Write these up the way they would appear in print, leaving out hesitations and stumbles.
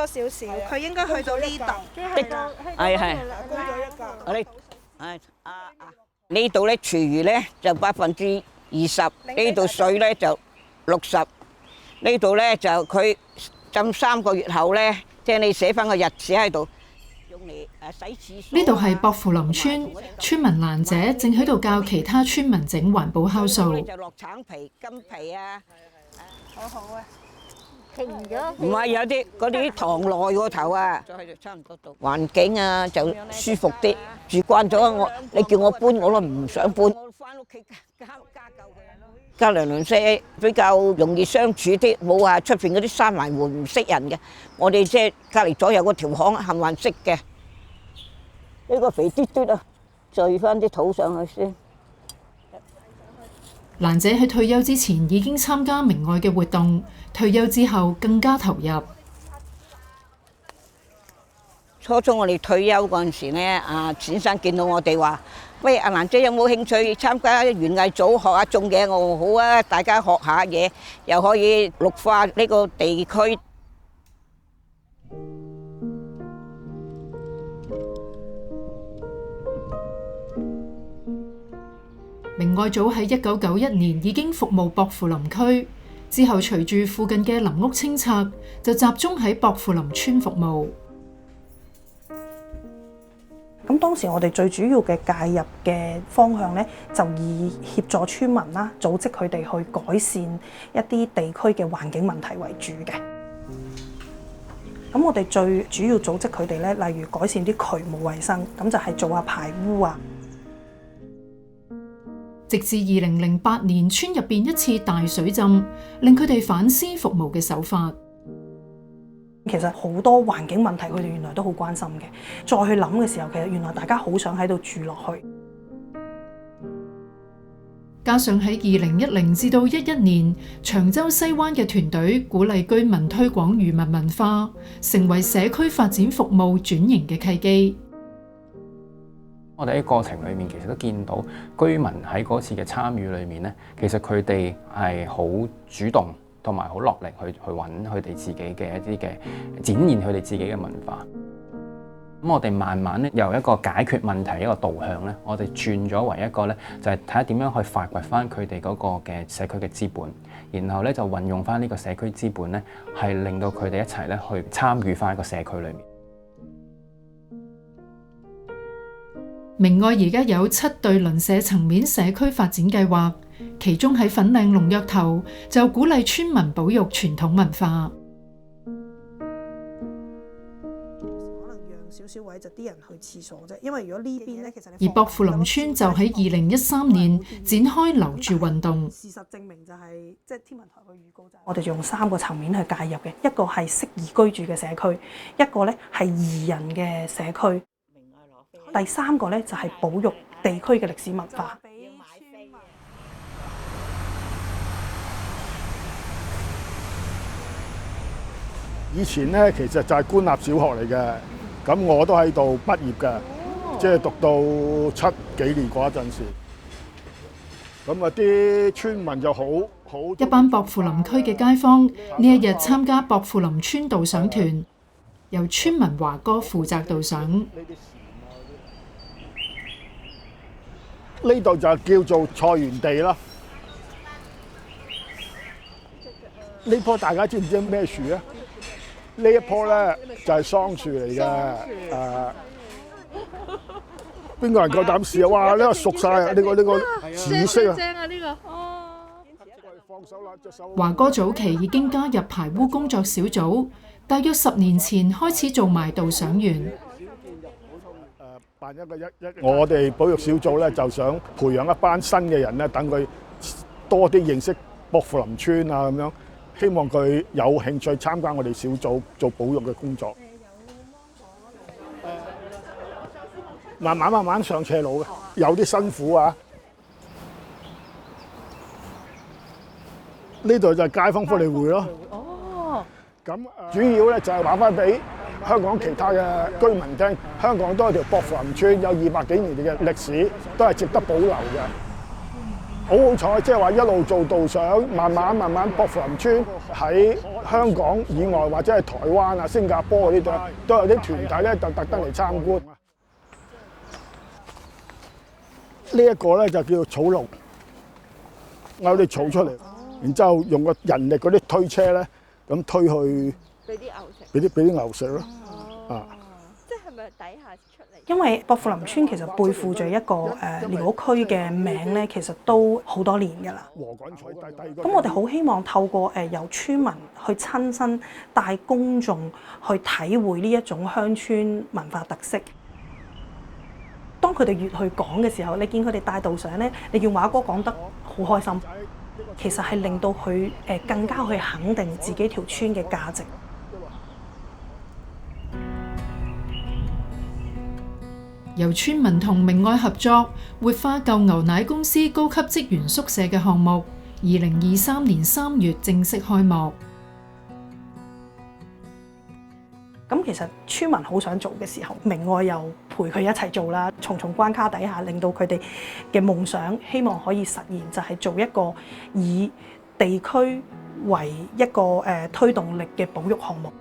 少少，佢應該去到呢度。係。我哋呢度咧廚餘咧就20%，呢度水咧就60，呢度咧就佢浸3個月後咧，即係你寫翻個日子喺度。呢度係薄扶林村，村民蘭姐正喺度教其他村民整環保酵素。就落橙皮、金皮啊，好好啊！停咗。唔係有啲嗰啲塘內個頭啊，就係差唔多到。環境啊就舒服啲，住慣咗我，你叫我搬我都唔想搬。我翻屋企加救佢咯。隔鄰鄰舍比較容易相處啲，冇話出邊嗰啲閂埋門唔識人嘅。我哋即係隔離左右嗰條巷冚唪唥識嘅。呢個肥嘟嘟啊，聚翻啲土上去先。蘭姐喺退休之前已經參加明愛嘅活動，退休之後更加投入。初初我哋退休嗰陣時咧，阿先生見到我哋話：喂，阿蘭姐有冇興趣參加園藝組學下種嘢？我話好啊，大家學下嘢，又可以綠化呢個地區。明愛組喺1991年已經服務薄扶林區，之後隨住附近嘅林屋清拆，就集中喺薄扶林村服務。咁當時我哋最主要嘅介入嘅方向咧，就以協助村民啦，組織佢哋去改善一啲地區嘅環境問題為主嘅。咁我哋最主要組織佢哋咧，例如改善啲渠務衛生，咁就係做下排污啊。直至2008年，村入邊一次大水浸，令佢哋反思服務嘅手法。其實好多環境問題，佢哋原來都好關心嘅。再去諗嘅時候，其實原來大家好想喺度住落去。加上喺2010至到11年，長洲西灣嘅團隊鼓勵居民推廣漁民文化，成為社區發展服務轉型嘅契機。我哋喺過程裏面，其實都見到居民喺嗰次嘅參與裏面咧，其實佢哋係好主動同埋好落力去揾佢哋自己嘅一啲嘅展現佢哋自己嘅文化。咁我哋慢慢咧由一個解決問題一個導向咧，我哋轉咗為一個咧就係睇下點樣去發掘翻佢哋嗰個嘅社區嘅資本，然後咧就運用翻呢個社區資本咧，係令到佢哋一齊咧去參與翻一個社區裏面。明愛而家有7對鄰舍層面社區發展計劃，其中喺粉嶺龍躍頭就鼓勵村民保育傳統文化。可能讓少少位就啲人去廁所啫，因為如果呢邊咧，其實而薄扶林村就喺2013年展開留住運動。事實證明就係即係天文台嘅預告就係我哋用3個層面去介入嘅，一個係適宜居住嘅社區，一個咧係宜人嘅社區。第3個咧就係保育地區嘅歷史文化。以前咧其實就係官立小學嚟嘅，咁我都喺度畢業嘅，即係讀到7幾年嗰一陣時。咁啊啲村民就好。一班薄扶林區嘅街坊呢一日參加薄扶林村導賞團，由村民華哥負責導賞。呢度就叫做菜園地啦。呢棵大家知唔知咩樹啊？呢一棵咧就係桑樹嚟嘅。邊個人夠膽試啊？哇！呢個熟晒啊！呢個紫色啊！正啊！呢個華哥早期已經加入排污工作小組，大約10年前開始做埋導賞員。我哋保育小組咧就想培養一班新嘅人咧，等佢多啲認識薄扶林村啊咁樣，希望佢有興趣參加我哋小組做保育嘅工作。慢慢上斜路嘅，有啲辛苦啊！呢度就係街坊福利會咯。哦。咁主要咧就係話翻俾香港其他嘅居民聽，香港都係條薄扶林村，有200幾年嘅歷史，都係值得保留嘅。好彩，即係話一路做導賞，慢慢薄扶林村喺香港以外或者係台灣啊、新加坡嗰啲都有啲團體咧，就特登嚟參觀。呢一個咧就叫做草籠，勾啲草出嚟，然之後用個人力嗰啲推車咧，咁推去俾啲牛食。俾啲牛食咯。啊！即係咪底下出嚟？因為薄扶林村其實背負住一個寮屋區嘅名咧，其實都好多年㗎啦。禾稈草第二個。咁我哋好希望透過由村民去親身帶公眾去體會呢一種鄉村文化特色。當佢哋越去講嘅時候，你見佢哋帶導賞咧，你見華哥講得好開心，其實係令到佢更加去肯定自己條村嘅價值。由村民同明愛合作活化舊牛奶公司高級職員宿舍嘅項目，2023年3月正式開幕。咁其實村民好想做嘅時候，明愛又陪佢一齊做啦。重重關卡底下，令到佢哋嘅夢想希望可以實現，就係做一個以地區為一個推動力嘅保育項目。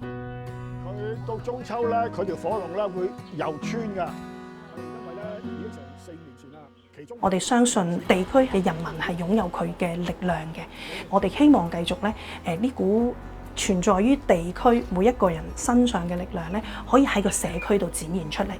佢到中秋咧，佢條火龍咧會遊村㗎。因為咧已經成4年前啦，其中我哋相信地區嘅人民係擁有佢嘅力量嘅。我哋希望繼續咧呢股存在於地區每一個人身上嘅力量咧，可以喺個社區度展現出嚟。